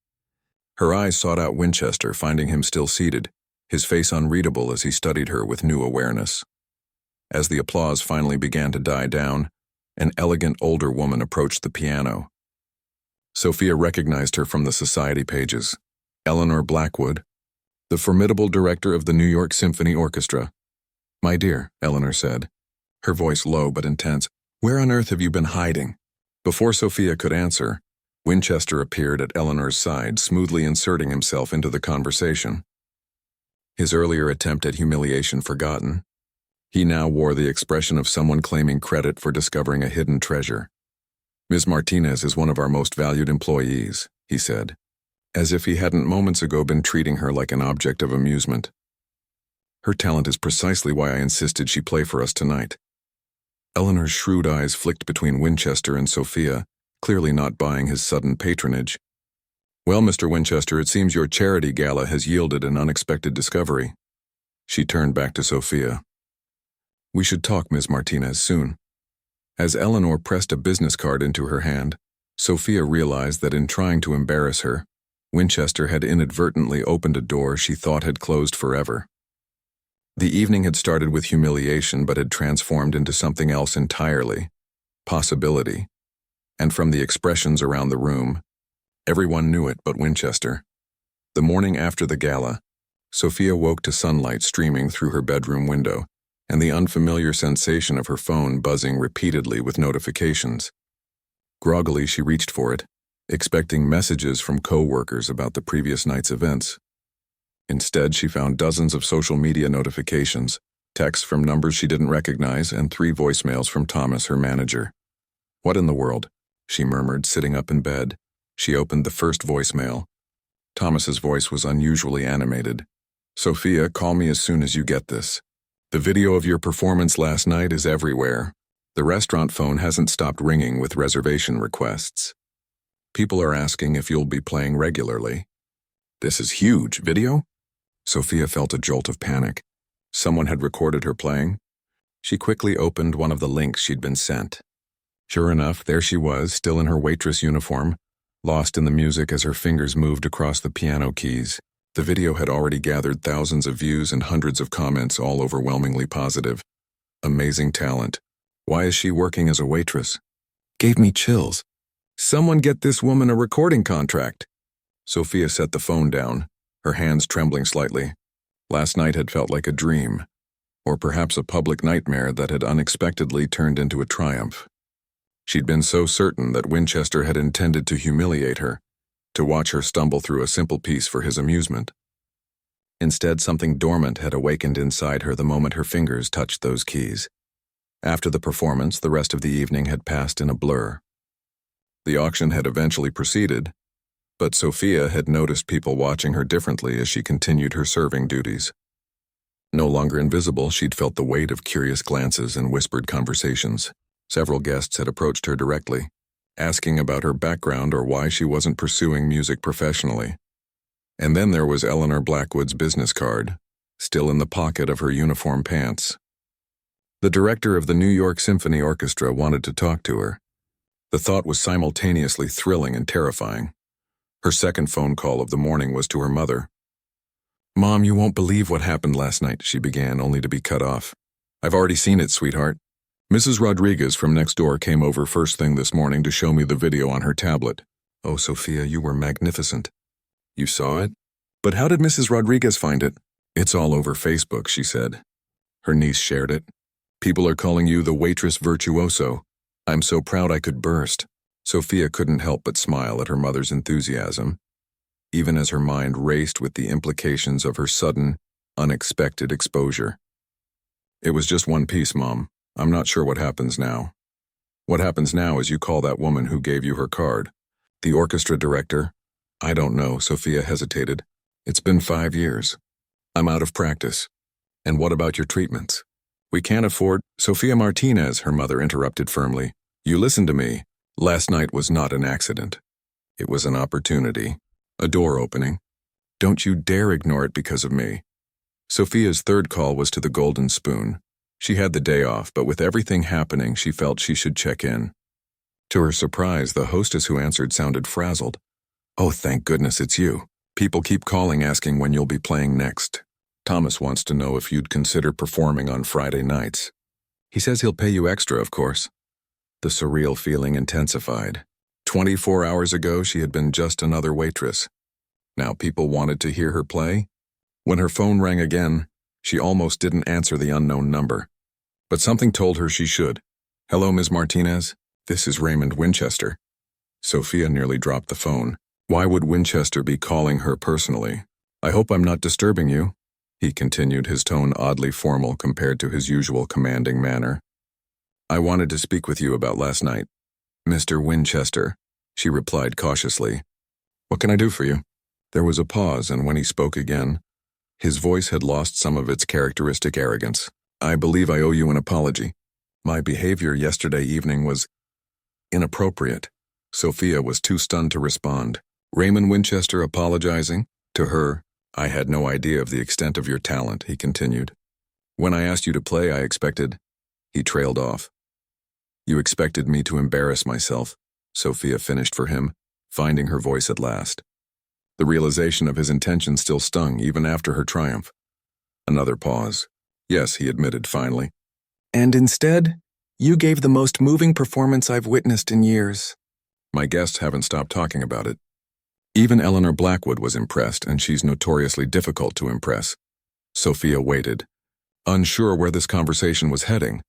Her eyes sought out Winchester, finding him still seated, his face unreadable as he studied her with new awareness. As the applause finally began to die down, an elegant older woman approached the piano. Sophia recognized her from the society pages. Eleanor Blackwood, the formidable director of the New York Symphony Orchestra. "My dear," Eleanor said, her voice low but intense, "where on earth have you been hiding?" Before Sophia could answer, Winchester appeared at Eleanor's side, smoothly inserting himself into the conversation. His earlier attempt at humiliation forgotten, he now wore the expression of someone claiming credit for discovering a hidden treasure. "Ms. Martinez is one of our most valued employees," he said, as if he hadn't moments ago been treating her like an object of amusement. "Her talent is precisely why I insisted she play for us tonight." Eleanor's shrewd eyes flicked between Winchester and Sophia, clearly not buying his sudden patronage. "Well, Mr. Winchester, it seems your charity gala has yielded an unexpected discovery." She turned back to Sophia. "We should talk, Ms. Martinez, soon." As Eleanor pressed a business card into her hand, Sophia realized that in trying to embarrass her, Winchester had inadvertently opened a door she thought had closed forever. The evening had started with humiliation but had transformed into something else entirely, possibility. And from the expressions around the room, everyone knew it but Winchester. The morning after the gala, Sophia woke to sunlight streaming through her bedroom window and the unfamiliar sensation of her phone buzzing repeatedly with notifications. Groggily, she reached for it, expecting messages from co-workers about the previous night's events. Instead, she found dozens of social media notifications, texts from numbers she didn't recognize, and 3 voicemails from Thomas, her manager. "What in the world?" she murmured, sitting up in bed. She opened the first voicemail. Thomas's voice was unusually animated. "Sophia, call me as soon as you get this. The video of your performance last night is everywhere. The restaurant phone hasn't stopped ringing with reservation requests. People are asking if you'll be playing regularly." "This is huge. Video?" Sophia felt a jolt of panic. Someone had recorded her playing. She quickly opened one of the links she'd been sent. Sure enough, there she was, still in her waitress uniform, lost in the music as her fingers moved across the piano keys. The video had already gathered thousands of views and hundreds of comments, all overwhelmingly positive. Amazing talent. Why is she working as a waitress? Gave me chills. Someone get this woman a recording contract. Sophia set the phone down, her hands trembling slightly. Last night had felt like a dream, or perhaps a public nightmare that had unexpectedly turned into a triumph. She'd been so certain that Winchester had intended to humiliate her, to watch her stumble through a simple piece for his amusement. Instead, something dormant had awakened inside her the moment her fingers touched those keys. After the performance, the rest of the evening had passed in a blur. The auction had eventually proceeded, but Sophia had noticed people watching her differently as she continued her serving duties. No longer invisible, she'd felt the weight of curious glances and whispered conversations. Several guests had approached her directly, asking about her background or why she wasn't pursuing music professionally. And then there was Eleanor Blackwood's business card, still in the pocket of her uniform pants. The director of the New York Symphony Orchestra wanted to talk to her. The thought was simultaneously thrilling and terrifying. Her second phone call of the morning was to her mother. "Mom, you won't believe what happened last night," she began, only to be cut off. "I've already seen it, sweetheart. Mrs. Rodriguez from next door came over first thing this morning to show me the video on her tablet. Oh, Sophia, you were magnificent." "You saw it? But how did Mrs. Rodriguez find it?" "It's all over Facebook," she said. Her niece shared it. "People are calling you the waitress virtuoso. I'm so proud I could burst." Sophia couldn't help but smile at her mother's enthusiasm, even as her mind raced with the implications of her sudden, unexpected exposure. "It was just one piece, Mom. I'm not sure what happens now." "What happens now is you call that woman who gave you her card." "The orchestra director?" "I don't know," Sophia hesitated. "It's been 5 years. I'm out of practice." "And what about your treatments?" "We can't afford—" "Sophia Martinez," her mother interrupted firmly. "You listen to me. Last night was not an accident. It was an opportunity. A door opening. Don't you dare ignore it because of me." Sophia's third call was to the Golden Spoon. She had the day off, but with everything happening, she felt she should check in. To her surprise, the hostess who answered sounded frazzled. "Oh, thank goodness it's you. People keep calling asking when you'll be playing next. Thomas wants to know if you'd consider performing on Friday nights. He says he'll pay you extra, of course." The surreal feeling intensified. 24 hours ago, she had been just another waitress. Now people wanted to hear her play. When her phone rang again, she almost didn't answer the unknown number. But something told her she should. "Hello, Ms. Martinez. This is Raymond Winchester." Sophia nearly dropped the phone. Why would Winchester be calling her personally? "I hope I'm not disturbing you," he continued, his tone oddly formal compared to his usual commanding manner. "I wanted to speak with you about last night." "Mr. Winchester," she replied cautiously. "What can I do for you?" There was a pause, and when he spoke again, his voice had lost some of its characteristic arrogance. "I believe I owe you an apology. My behavior yesterday evening was inappropriate." Sophia was too stunned to respond. Raymond Winchester apologizing? To her, "I had no idea of the extent of your talent," he continued. "When I asked you to play, I expected—" He trailed off. "You expected me to embarrass myself," Sophia finished for him, finding her voice at last. The realization of his intention still stung, even after her triumph. Another pause. "Yes," he admitted finally. "And instead, you gave the most moving performance I've witnessed in years." My guests haven't stopped talking about it. Even Eleanor Blackwood was impressed, and she's notoriously difficult to impress. Sophia waited, unsure where this conversation was heading.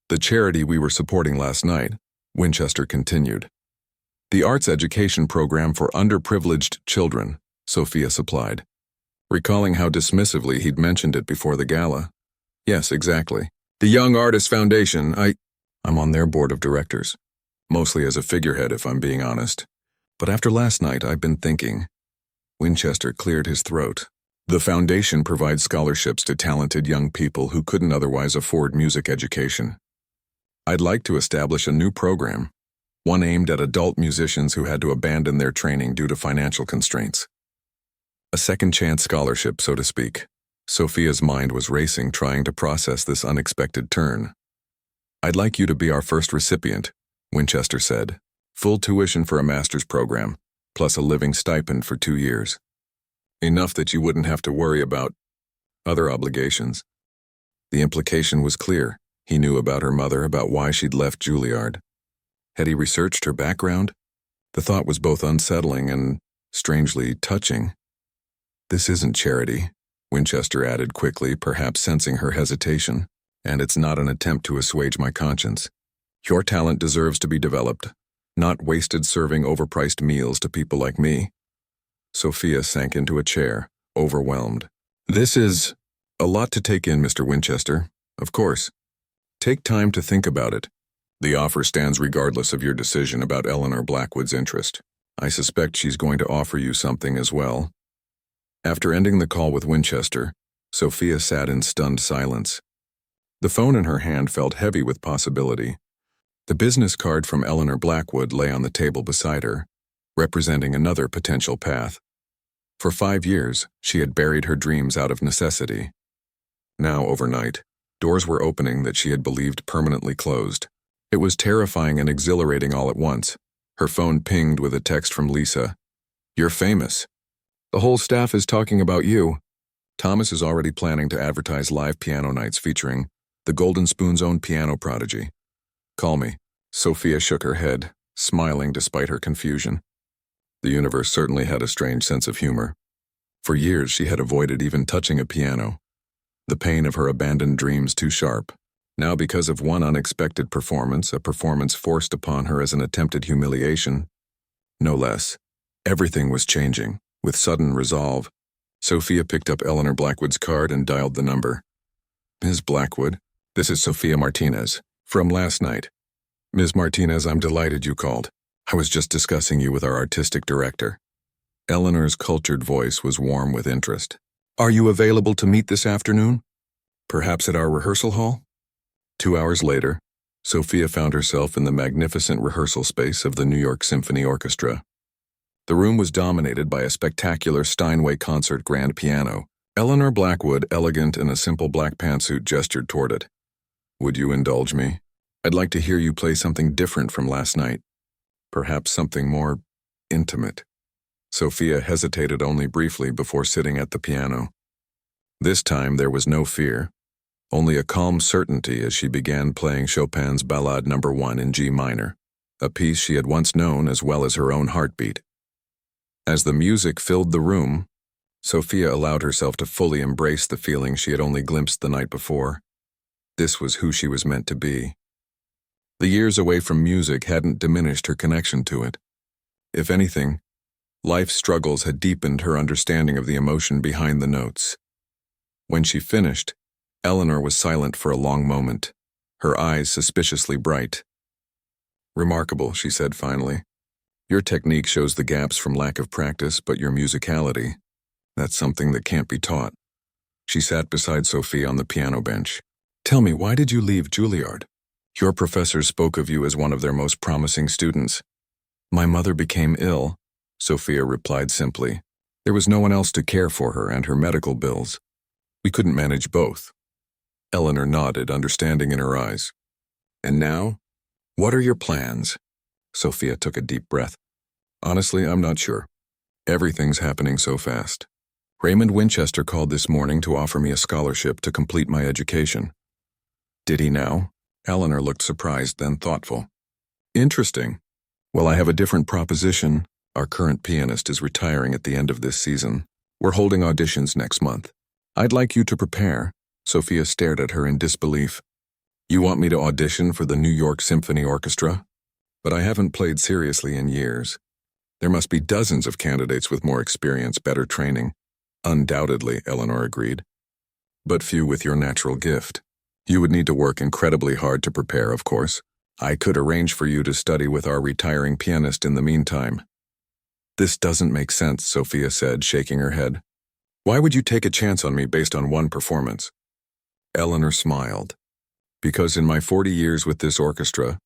"The charity we were supporting last night," Winchester continued. "The arts education program for underprivileged children," Sophia supplied, recalling how dismissively he'd mentioned it before the gala. "Yes, exactly. The Young Artists Foundation, I'm on their board of directors. Mostly as a figurehead, if I'm being honest. But after last night, I've been thinking." Winchester cleared his throat. "The foundation provides scholarships to talented young people who couldn't otherwise afford music education. I'd like to establish a new program, one aimed at adult musicians who had to abandon their training due to financial constraints. A second-chance scholarship, so to speak." Sophia's mind was racing, trying to process this unexpected turn. "I'd like you to be our first recipient," Winchester said. "Full tuition for a master's program, plus a living stipend for 2 years. Enough that you wouldn't have to worry about other obligations." The implication was clear. He knew about her mother, about why she'd left Juilliard. Had he researched her background? The thought was both unsettling and, strangely, touching. "This isn't charity," Winchester added quickly, perhaps sensing her hesitation. "And it's not an attempt to assuage my conscience. Your talent deserves to be developed, not wasted serving overpriced meals to people like me." Sophia sank into a chair, overwhelmed. This is a lot to take in, Mr. Winchester. Of course. Take time to think about it. The offer stands regardless of your decision about Eleanor Blackwood's interest. I suspect she's going to offer you something as well. After ending the call with Winchester, Sophia sat in stunned silence. The phone in her hand felt heavy with possibility. The business card from Eleanor Blackwood lay on the table beside her, representing another potential path. For 5 years, she had buried her dreams out of necessity. Now, overnight, doors were opening that she had believed permanently closed. It was terrifying and exhilarating all at once. Her phone pinged with a text from Lisa. "You're famous. The whole staff is talking about you." Thomas is already planning to advertise live piano nights featuring the Golden Spoon's own piano prodigy. "Call me." Sophia shook her head, smiling despite her confusion. The universe certainly had a strange sense of humor. For years she had avoided even touching a piano. The pain of her abandoned dreams too sharp. Now, because of one unexpected performance, a performance forced upon her as an attempted humiliation, no less, everything was changing. With sudden resolve, Sophia picked up Eleanor Blackwood's card and dialed the number. "Ms. Blackwood, this is Sophia Martinez, from last night. Ms. Martinez, I'm delighted you called. I was just discussing you with our artistic director." Eleanor's cultured voice was warm with interest. "Are you available to meet this afternoon? Perhaps at our rehearsal hall?" 2 hours later, Sophia found herself in the magnificent rehearsal space of the New York Symphony Orchestra. The room was dominated by a spectacular Steinway concert grand piano. Eleanor Blackwood, elegant in a simple black pantsuit, gestured toward it. "Would you indulge me? I'd like to hear you play something different from last night. Perhaps something more intimate." Sophia hesitated only briefly before sitting at the piano. This time there was no fear, only a calm certainty as she began playing Chopin's Ballade No. 1 in G minor, a piece she had once known as well as her own heartbeat. As the music filled the room, Sophia allowed herself to fully embrace the feeling she had only glimpsed the night before. This was who she was meant to be. The years away from music hadn't diminished her connection to it. If anything, life's struggles had deepened her understanding of the emotion behind the notes. When she finished, Eleanor was silent for a long moment, her eyes suspiciously bright. "Remarkable," she said finally. "Your technique shows the gaps from lack of practice, but your musicality, that's something that can't be taught." She sat beside Sophie on the piano bench. "Tell me, why did you leave Juilliard? Your professors spoke of you as one of their most promising students." "My mother became ill," Sophia replied simply. "There was no one else to care for her and her medical bills. We couldn't manage both." Eleanor nodded, understanding in her eyes. "And now? What are your plans?" Sophia took a deep breath. "Honestly, I'm not sure. Everything's happening so fast. Raymond Winchester called this morning to offer me a scholarship to complete my education." "Did he now?" Eleanor looked surprised, then thoughtful. "Interesting. Well, I have a different proposition. Our current pianist is retiring at the end of this season. We're holding auditions next month. I'd like you to prepare." Sophia stared at her in disbelief. "You want me to audition for the New York Symphony Orchestra? But I haven't played seriously in years. There must be dozens of candidates with more experience, better training." "Undoubtedly," Eleanor agreed. "But few with your natural gift. You would need to work incredibly hard to prepare, of course. I could arrange for you to study with our retiring pianist in the meantime." "This doesn't make sense," Sophia said, shaking her head. "Why would you take a chance on me based on one performance?" Eleanor smiled. "Because in my 40 years with this orchestra,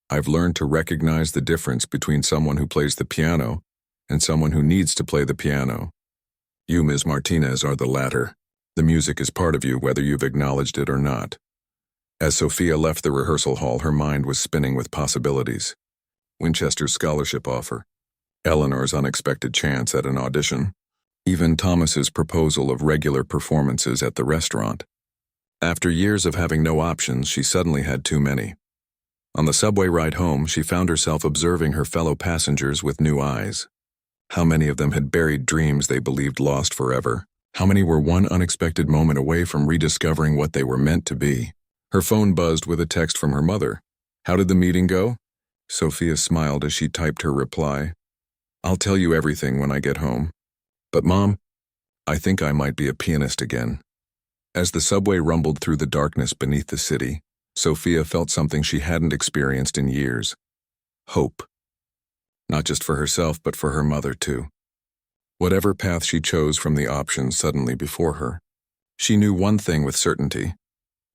I've learned to recognize the difference between someone who plays the piano and someone who needs to play the piano. You, Ms. Martinez, are the latter. The music is part of you whether you've acknowledged it or not." As Sophia left the rehearsal hall, her mind was spinning with possibilities. Winchester's scholarship offer, Eleanor's unexpected chance at an audition, even Thomas's proposal of regular performances at the restaurant. After years of having no options, she suddenly had too many. On the subway ride home, she found herself observing her fellow passengers with new eyes. How many of them had buried dreams they believed lost forever? How many were one unexpected moment away from rediscovering what they were meant to be? Her phone buzzed with a text from her mother. "How did the meeting go?" Sophia smiled as she typed her reply. "I'll tell you everything when I get home. But Mom, I think I might be a pianist again. As the subway rumbled through the darkness beneath the city, Sophia felt something she hadn't experienced in years. Hope. Not just for herself, but for her mother, too. Whatever path she chose from the options suddenly before her, she knew one thing with certainty.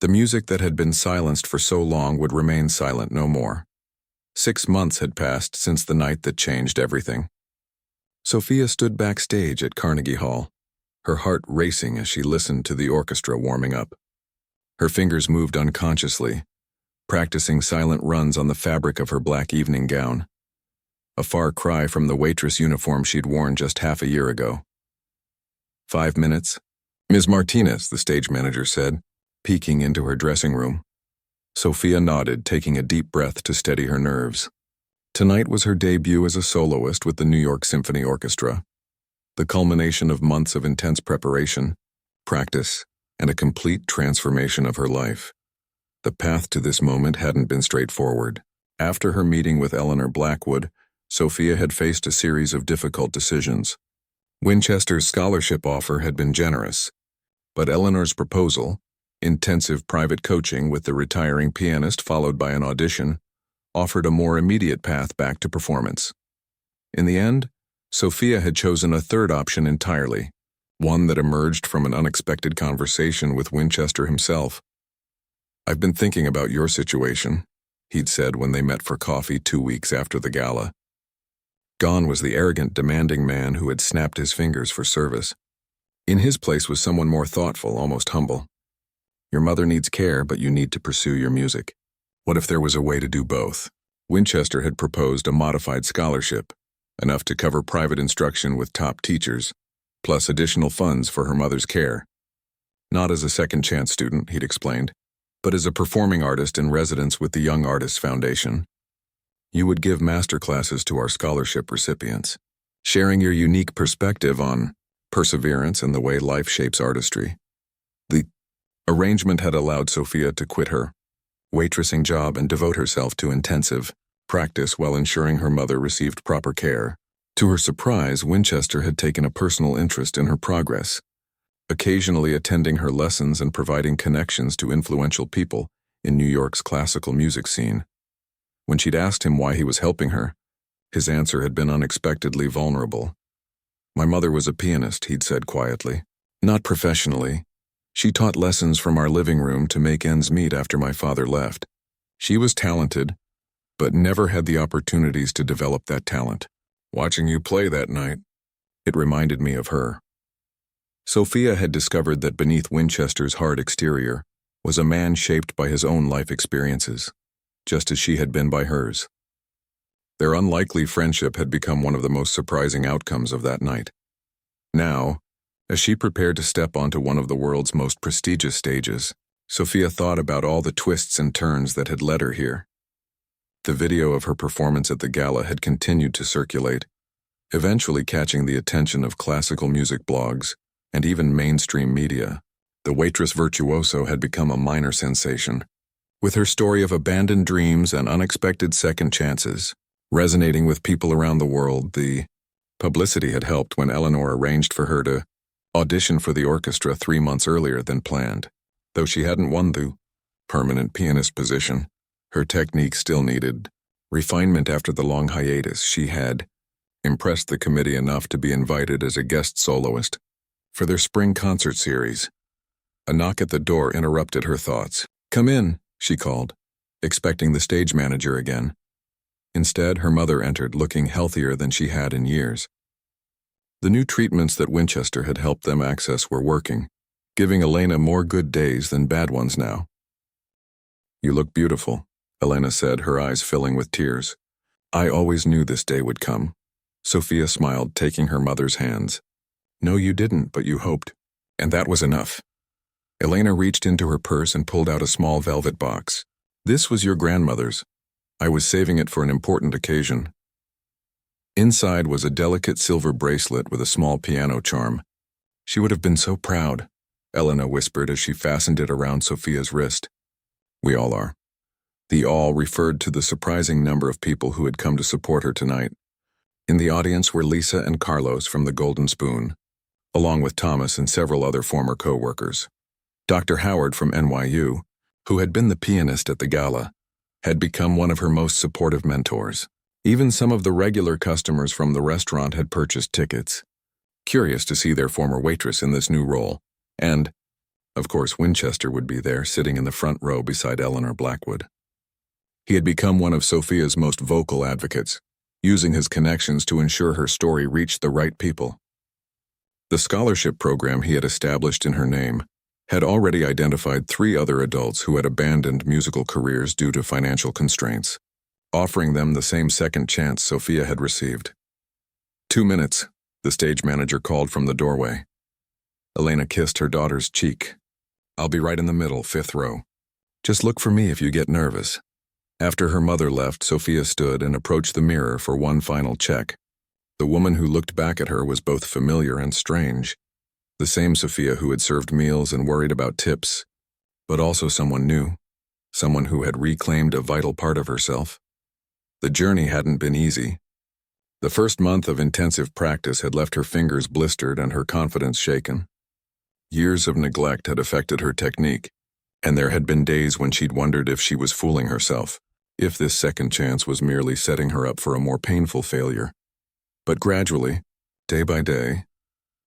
The music that had been silenced for so long would remain silent no more. 6 months had passed since the night that changed everything. Sophia stood backstage at Carnegie Hall, her heart racing as she listened to the orchestra warming up. Her fingers moved unconsciously, practicing silent runs on the fabric of her black evening gown. A far cry from the waitress uniform she'd worn just half a year ago. 5 minutes? Ms. Martinez, the stage manager said, peeking into her dressing room. Sophia nodded, taking a deep breath to steady her nerves. Tonight was her debut as a soloist with the New York Symphony Orchestra, the culmination of months of intense preparation, practice, and a complete transformation of her life. The path to this moment hadn't been straightforward. After her meeting with Eleanor Blackwood, Sophia had faced a series of difficult decisions. Winchester's scholarship offer had been generous, but Eleanor's proposal, intensive private coaching with the retiring pianist followed by an audition, offered a more immediate path back to performance. In the end, Sophia had chosen a third option entirely, one that emerged from an unexpected conversation with Winchester himself. "I've been thinking about your situation," he'd said when they met for coffee 2 weeks after the gala. Gone was the arrogant, demanding man who had snapped his fingers for service. In his place was someone more thoughtful, almost humble. "Your mother needs care, but you need to pursue your music. What if there was a way to do both?" Winchester had proposed a modified scholarship, enough to cover private instruction with top teachers, plus additional funds for her mother's care. Not as a second-chance student, he'd explained, but as a performing artist in residence with the Young Artists Foundation. You would give master classes to our scholarship recipients, sharing your unique perspective on perseverance and the way life shapes artistry. The arrangement had allowed Sophia to quit her waitressing job and devote herself to intensive practice while ensuring her mother received proper care. To her surprise, Winchester had taken a personal interest in her progress, occasionally attending her lessons and providing connections to influential people in New York's classical music scene. When she'd asked him why he was helping her, his answer had been unexpectedly vulnerable. "My mother was a pianist," he'd said quietly. "Not professionally. She taught lessons from our living room to make ends meet after my father left. She was talented, but never had the opportunities to develop that talent. Watching you play that night, it reminded me of her." Sophia had discovered that beneath Winchester's hard exterior was a man shaped by his own life experiences, just as she had been by hers. Their unlikely friendship had become one of the most surprising outcomes of that night. Now, as she prepared to step onto one of the world's most prestigious stages, Sophia thought about all the twists and turns that had led her here. The video of her performance at the gala had continued to circulate, eventually catching the attention of classical music blogs and even mainstream media. The waitress virtuoso had become a minor sensation, with her story of abandoned dreams and unexpected second chances resonating with people around the world. The publicity had helped when Eleanor arranged for her to audition for the orchestra 3 months earlier than planned. Though she hadn't won the permanent pianist position, her technique still needed refinement after the long hiatus. She had impressed the committee enough to be invited as a guest soloist for their spring concert series. A knock at the door interrupted her thoughts. "Come in," she called, expecting the stage manager again. Instead, her mother entered, looking healthier than she had in years. The new treatments that Winchester had helped them access were working, giving Elena more good days than bad ones now. "You look beautiful," Elena said, her eyes filling with tears. "I always knew this day would come." Sophia smiled, taking her mother's hands. "No, you didn't, but you hoped. And that was enough." Elena reached into her purse and pulled out a small velvet box. "This was your grandmother's. I was saving it for an important occasion." Inside was a delicate silver bracelet with a small piano charm. "She would have been so proud," Elena whispered as she fastened it around Sophia's wrist. "We all are." The all referred to the surprising number of people who had come to support her tonight. In the audience were Lisa and Carlos from the Golden Spoon, along with Thomas and several other former co-workers. Dr. Howard from NYU, who had been the pianist at the gala, had become one of her most supportive mentors. Even some of the regular customers from the restaurant had purchased tickets, curious to see their former waitress in this new role. And, of course, Winchester would be there, sitting in the front row beside Eleanor Blackwood. He had become one of Sophia's most vocal advocates, using his connections to ensure her story reached the right people. The scholarship program he had established in her name had already identified 3 other adults who had abandoned musical careers due to financial constraints, offering them the same second chance Sophia had received. 2 minutes, the stage manager called from the doorway. Elena kissed her daughter's cheek. I'll be right in the middle, 5th row. Just look for me if you get nervous. After her mother left, Sophia stood and approached the mirror for one final check. The woman who looked back at her was both familiar and strange. The same Sophia who had served meals and worried about tips, but also someone new, someone who had reclaimed a vital part of herself. The journey hadn't been easy. The first month of intensive practice had left her fingers blistered and her confidence shaken. Years of neglect had affected her technique, and there had been days when she'd wondered if she was fooling herself, if this second chance was merely setting her up for a more painful failure. But gradually, day by day,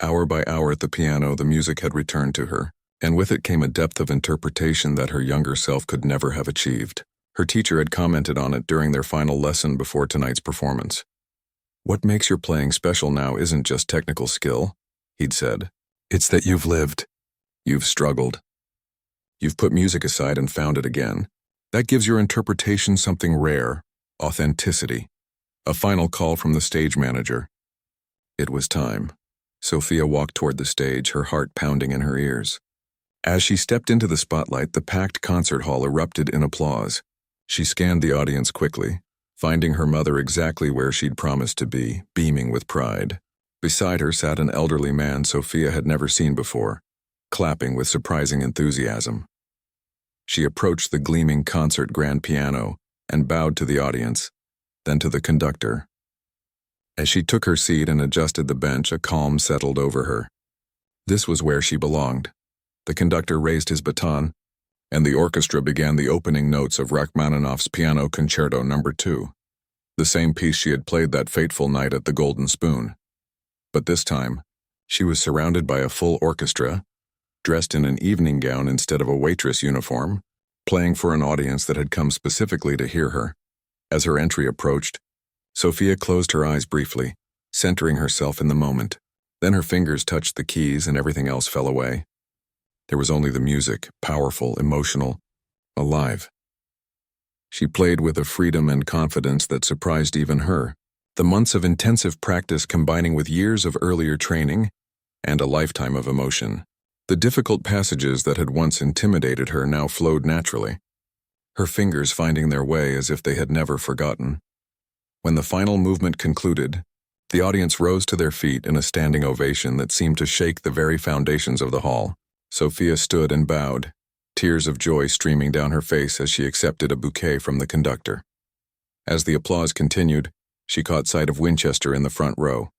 hour by hour at the piano, the music had returned to her, and with it came a depth of interpretation that her younger self could never have achieved. Her teacher had commented on it during their final lesson before tonight's performance. What makes your playing special now isn't just technical skill, he'd said. It's that you've lived. You've struggled. You've put music aside and found it again. That gives your interpretation something rare, authenticity. A final call from the stage manager. It was time. Sophia walked toward the stage, her heart pounding in her ears. As she stepped into the spotlight, the packed concert hall erupted in applause. She scanned the audience quickly, finding her mother exactly where she'd promised to be, beaming with pride. Beside her sat an elderly man Sophia had never seen before, clapping with surprising enthusiasm. She approached the gleaming concert grand piano and bowed to the audience, then to the conductor. As she took her seat and adjusted the bench, a calm settled over her. This was where she belonged. The conductor raised his baton, and the orchestra began the opening notes of Rachmaninoff's Piano Concerto No. 2, the same piece she had played that fateful night at the Golden Spoon. But this time, she was surrounded by a full orchestra, dressed in an evening gown instead of a waitress uniform, playing for an audience that had come specifically to hear her. As her entry approached, Sophia closed her eyes briefly, centering herself in the moment. Then her fingers touched the keys and everything else fell away. There was only the music, powerful, emotional, alive. She played with a freedom and confidence that surprised even her. The months of intensive practice combining with years of earlier training and a lifetime of emotion. The difficult passages that had once intimidated her now flowed naturally, her fingers finding their way as if they had never forgotten. When the final movement concluded, the audience rose to their feet in a standing ovation that seemed to shake the very foundations of the hall. Sophia stood and bowed, tears of joy streaming down her face as she accepted a bouquet from the conductor. As the applause continued, she caught sight of Winchester in the front row.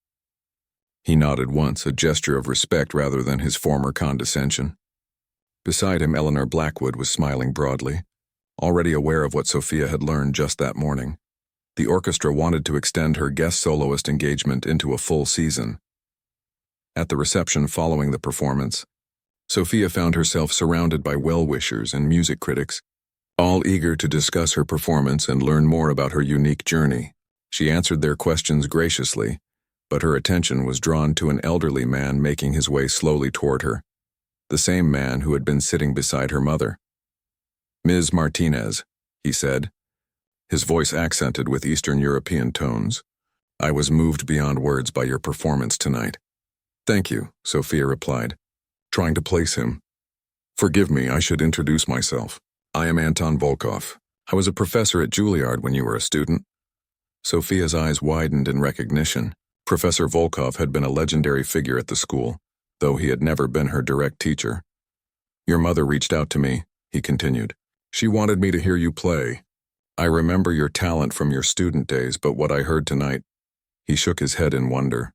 He nodded once, a gesture of respect rather than his former condescension. Beside him, Eleanor Blackwood was smiling broadly, already aware of what Sophia had learned just that morning. The orchestra wanted to extend her guest soloist engagement into a full season. At the reception following the performance, Sophia found herself surrounded by well-wishers and music critics, all eager to discuss her performance and learn more about her unique journey. She answered their questions graciously, but her attention was drawn to an elderly man making his way slowly toward her, the same man who had been sitting beside her mother. "Ms. Martinez," he said, his voice accented with Eastern European tones. "I was moved beyond words by your performance tonight." "Thank you," Sophia replied, trying to place him. "Forgive me, I should introduce myself. I am Anton Volkov. I was a professor at Juilliard when you were a student." Sophia's eyes widened in recognition. Professor Volkov had been a legendary figure at the school, though he had never been her direct teacher. "Your mother reached out to me," he continued. "She wanted me to hear you play. I remember your talent from your student days, but what I heard tonight..." He shook his head in wonder.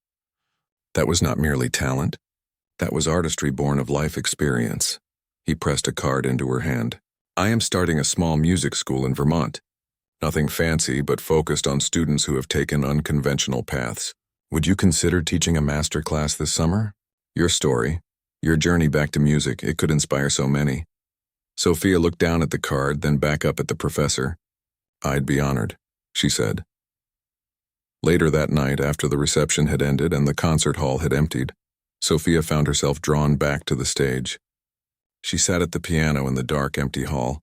"That was not merely talent. That was artistry born of life experience. He pressed a card into her hand. I am starting a small music school in Vermont. Nothing fancy, but focused on students who have taken unconventional paths. Would you consider teaching a master class this summer? Your story, your journey back to music, it could inspire so many. Sophia looked down at the card, then back up at the professor. I'd be honored, she said. Later that night, after the reception had ended and the concert hall had emptied, Sophia found herself drawn back to the stage. She sat at the piano in the dark, empty hall,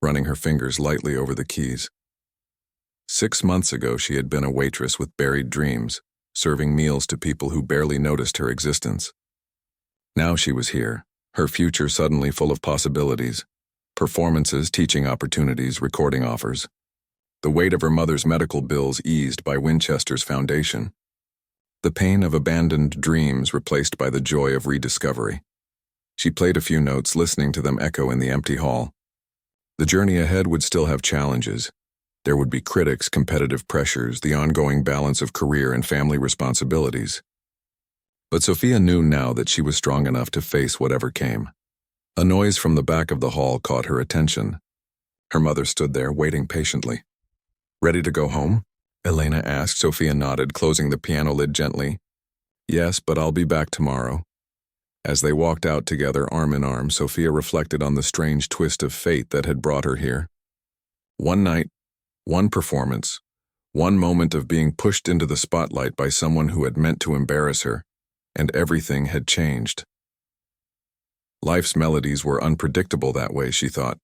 running her fingers lightly over the keys. 6 months ago, she had been a waitress with buried dreams, serving meals to people who barely noticed her existence. Now she was here, her future suddenly full of possibilities. Performances, teaching opportunities, recording offers. The weight of her mother's medical bills eased by Winchester's foundation. The pain of abandoned dreams replaced by the joy of rediscovery. She played a few notes, listening to them echo in the empty hall. The journey ahead would still have challenges. There would be critics, competitive pressures, the ongoing balance of career and family responsibilities. But Sophia knew now that she was strong enough to face whatever came. A noise from the back of the hall caught her attention. Her mother stood there, waiting patiently. Ready to go home? Elena asked. Sophia nodded, closing the piano lid gently. Yes, but I'll be back tomorrow. As they walked out together, arm in arm, Sophia reflected on the strange twist of fate that had brought her here. One night, one performance, one moment of being pushed into the spotlight by someone who had meant to embarrass her, and everything had changed. Life's melodies were unpredictable that way, she thought.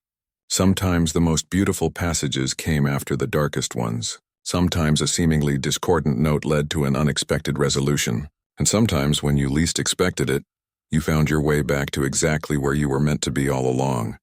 Sometimes the most beautiful passages came after the darkest ones. Sometimes a seemingly discordant note led to an unexpected resolution. And sometimes, when you least expected it, you found your way back to exactly where you were meant to be all along.